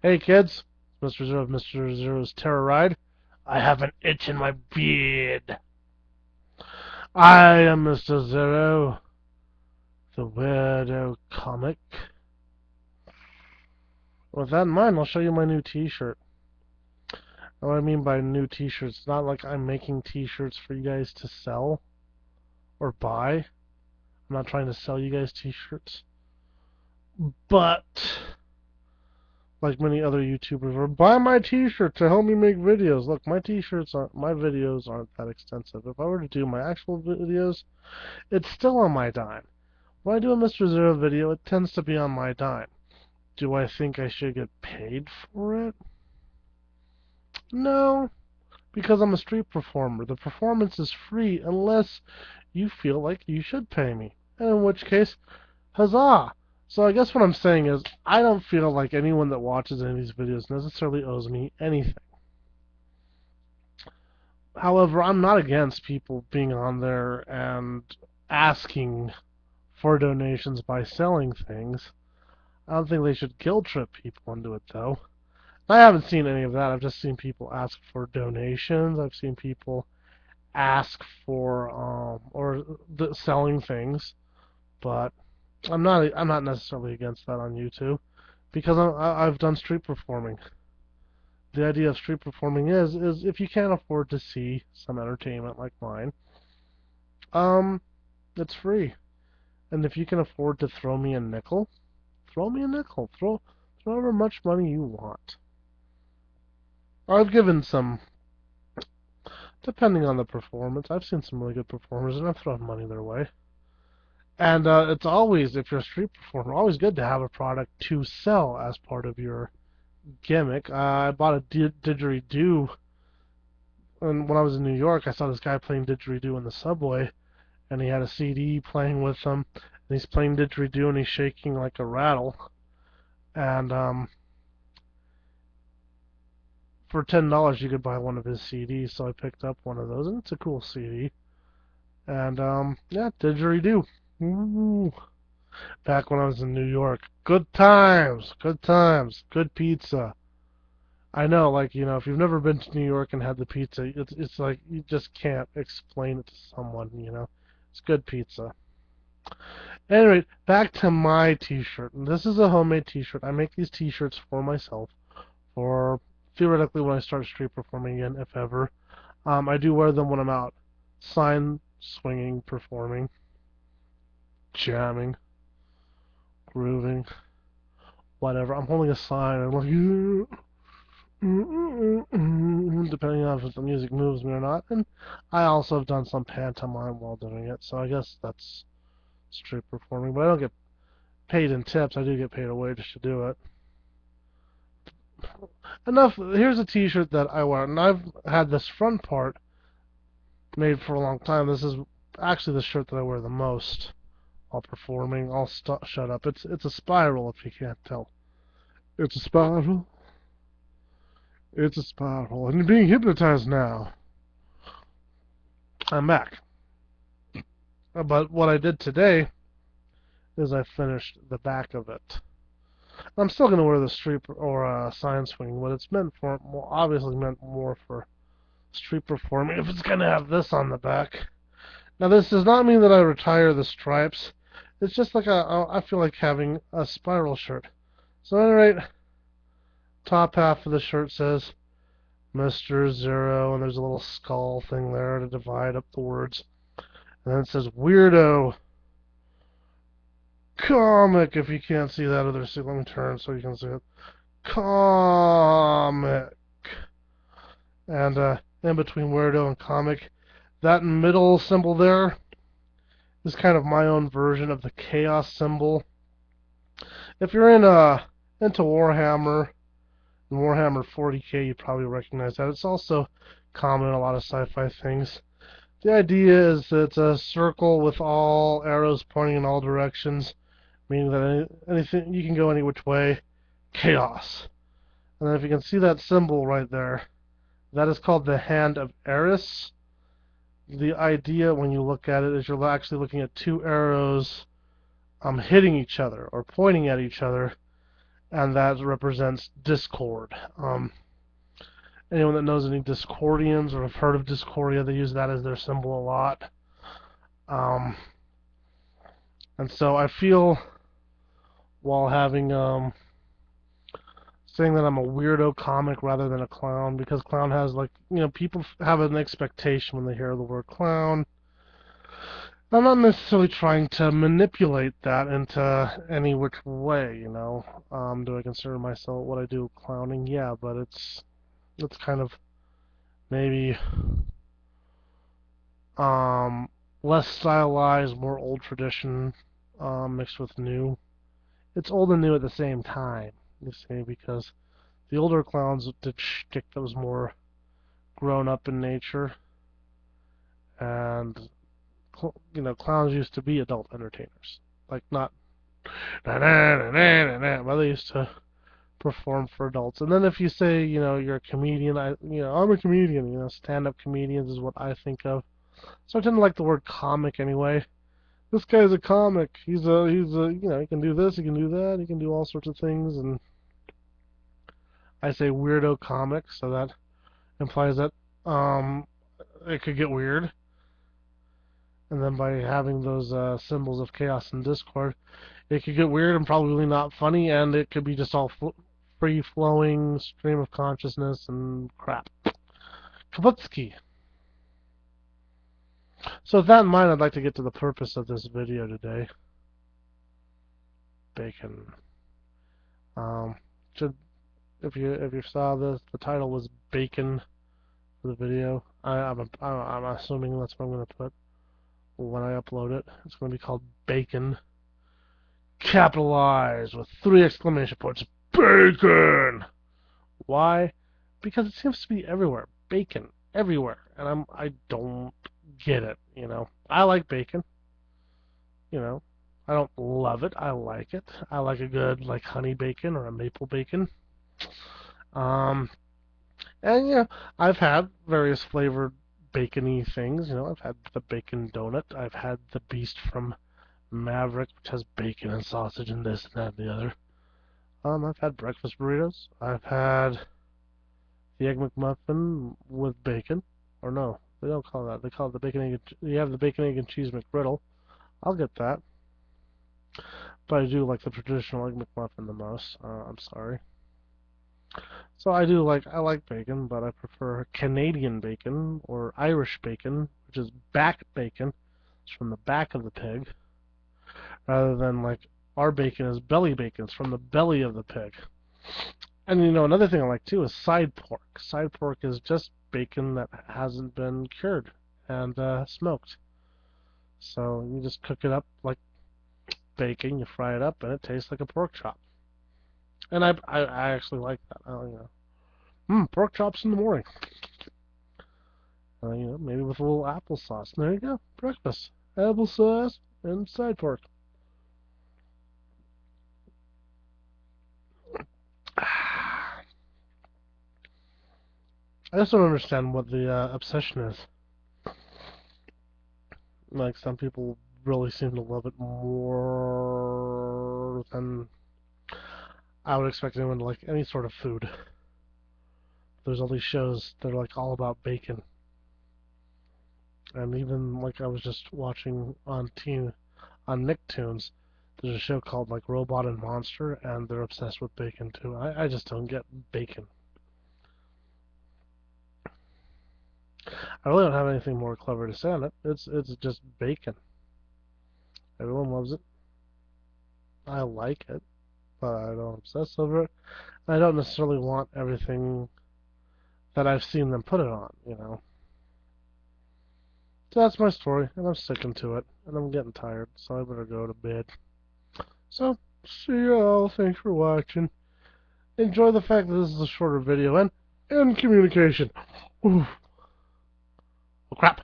Hey kids, Mr. Zero of Mr. Zero's Terror Ride. I have an itch in my beard. I am Mr. Zero, the weirdo comic. With that in mind, I'll show you my new t-shirt. What I mean by new t-shirts, it's not like I'm making t-shirts for you guys to sell or buy. I'm not trying to sell you guys t-shirts. But, like many other YouTubers, or buy my t-shirt to help me make videos. Look, my videos aren't that extensive. If I were to do my actual videos, it's still on my dime. When I do a Mr. Zero video, it tends to be on my dime. Do I think I should get paid for it? No, because I'm a street performer. The performance is free unless you feel like you should pay me. And in which case, huzzah! So I guess what I'm saying is, I don't feel like anyone that watches any of these videos necessarily owes me anything. However, I'm not against people being on there and asking for donations by selling things. I don't think they should guilt trip people into it, though. I haven't seen any of that. I've just seen people ask for donations. I've seen people ask for selling things, but I'm not necessarily against that on YouTube because I've done street performing. The idea of street performing is if you can't afford to see some entertainment like mine, um, it's free. And if you can afford to throw me a nickel, throw me a nickel. Throw however much money you want. I've given some, depending on the performance. I've seen some really good performers, and I've thrown money their way. And it's always, if you're a street performer, always good to have a product to sell as part of your gimmick. I bought a didgeridoo, and when I was in New York, I saw this guy playing didgeridoo in the subway, and he had a CD playing with him, and he's playing didgeridoo, and he's shaking like a rattle. And for $10 you could buy one of his CDs, so I picked up one of those, and it's a cool CD. And yeah, didgeridoo. Ooh. Back when I was in New York, good times, good pizza. I know, like if you've never been to New York and had the pizza, it's like you just can't explain it to someone. It's good pizza. Anyway, back to my T-shirt. This is a homemade T-shirt. I make these T-shirts for myself, for theoretically when I start street performing again, if ever. I do wear them when I'm out sign swinging, performing, jamming, grooving, whatever. I'm holding a sign and like, depending on if the music moves me or not. And I also have done some pantomime while doing it, so I guess that's street performing. But I don't get paid in tips. I do get paid a wage to do it. Enough. Here's a T-shirt that I wear, and I've had this front part made for a long time. This is actually the shirt that I wear the most while performing. I'll shut up. It's a spiral if you can't tell. It's a spiral. It's a spiral. And you're being hypnotized now. I'm back. But what I did today is I finished the back of it. I'm still going to wear the street or sign swinging, but it's meant for, well, obviously meant more for street performing if it's going to have this on the back. Now, this does not mean that I retire the stripes. It's just like I feel like having a spiral shirt. So, at any rate, top half of the shirt says Mr. Zero, and there's a little skull thing there to divide up the words. And then it says weirdo comic, if you can't see that other, let me turn so you can see it. Comic. And in between weirdo and comic, that middle symbol there is kind of my own version of the chaos symbol. If you're into Warhammer and Warhammer 40k, you probably recognize that. It's also common in a lot of sci-fi things. The idea is that it's a circle with all arrows pointing in all directions, meaning that anything you can go any which way. Chaos. And then if you can see that symbol right there, that is called the Hand of Eris. The idea when you look at it is you're actually looking at two arrows hitting each other or pointing at each other, and that represents discord. Anyone that knows any Discordians or have heard of Discordia, they use that as their symbol a lot. Um, and so I feel while having saying that I'm a weirdo comic rather than a clown, because clown has, like, people have an expectation when they hear the word clown. I'm not necessarily trying to manipulate that into any which way. Do I consider myself what I do clowning? Yeah, but it's kind of maybe um less stylized, more old tradition mixed with new. It's old and new at the same time, you see, because the older clowns did shtick that was more grown up in nature, and clowns used to be adult entertainers, like not na na na na na, but they used to perform for adults. And then if you say you're a comedian, I'm a comedian. Stand-up comedians is what I think of. So I tend to like the word comic anyway. This guy's a comic. He's a he can do this, he can do that, he can do all sorts of things, and I say weirdo comic, so that implies that it could get weird. And then by having those symbols of chaos and discord, it could get weird and probably not funny, and it could be just all free-flowing stream of consciousness and crap. Kabutsky. So with that in mind, I'd like to get to the purpose of this video today. Bacon. Should if you saw this, the title was Bacon for the video. I'm assuming that's what I'm going to put when I upload it. It's going to be called Bacon, capitalized with 3 exclamation points. Bacon. Why? Because it seems to be everywhere. Bacon everywhere, and I don't get it. I like bacon. I don't love it. I like it. I like a good honey bacon or a maple bacon. And I've had various flavored bacony things. I've had the bacon donut. I've had the Beast from Maverick, which has bacon and sausage and this and that and the other. I've had breakfast burritos. I've had the Egg McMuffin with bacon. Or no, they don't call that. They call it the bacon egg. You have the bacon, egg, and cheese McGriddle. I'll get that. But I do like the traditional Egg McMuffin the most. I'm sorry. So I like bacon, but I prefer Canadian bacon or Irish bacon, which is back bacon. It's from the back of the pig, rather than our bacon is belly bacon. It's from the belly of the pig. And another thing I like too is side pork. Side pork is just bacon that hasn't been cured and smoked. So you just cook it up like bacon, you fry it up, and it tastes like a pork chop. And I actually like that. Pork chops in the morning. Maybe with a little applesauce. There you go, breakfast. Applesauce and side pork. I just don't understand what the obsession is. Like, some people really seem to love it more than I would expect anyone to like any sort of food. There's all these shows that are all about bacon. And even I was just watching on Nicktoons, there's a show called Robot and Monster, and they're obsessed with bacon too. I just don't get bacon. I really don't have anything more clever to say on it. It's just bacon. Everyone loves it. I like it, but I don't obsess over it. And I don't necessarily want everything that I've seen them put it on. So that's my story, and I'm sticking to it, and I'm getting tired, so I better go to bed. So, see you all. Thanks for watching. Enjoy the fact that this is a shorter video, and communication. Ooh. Oh, crap.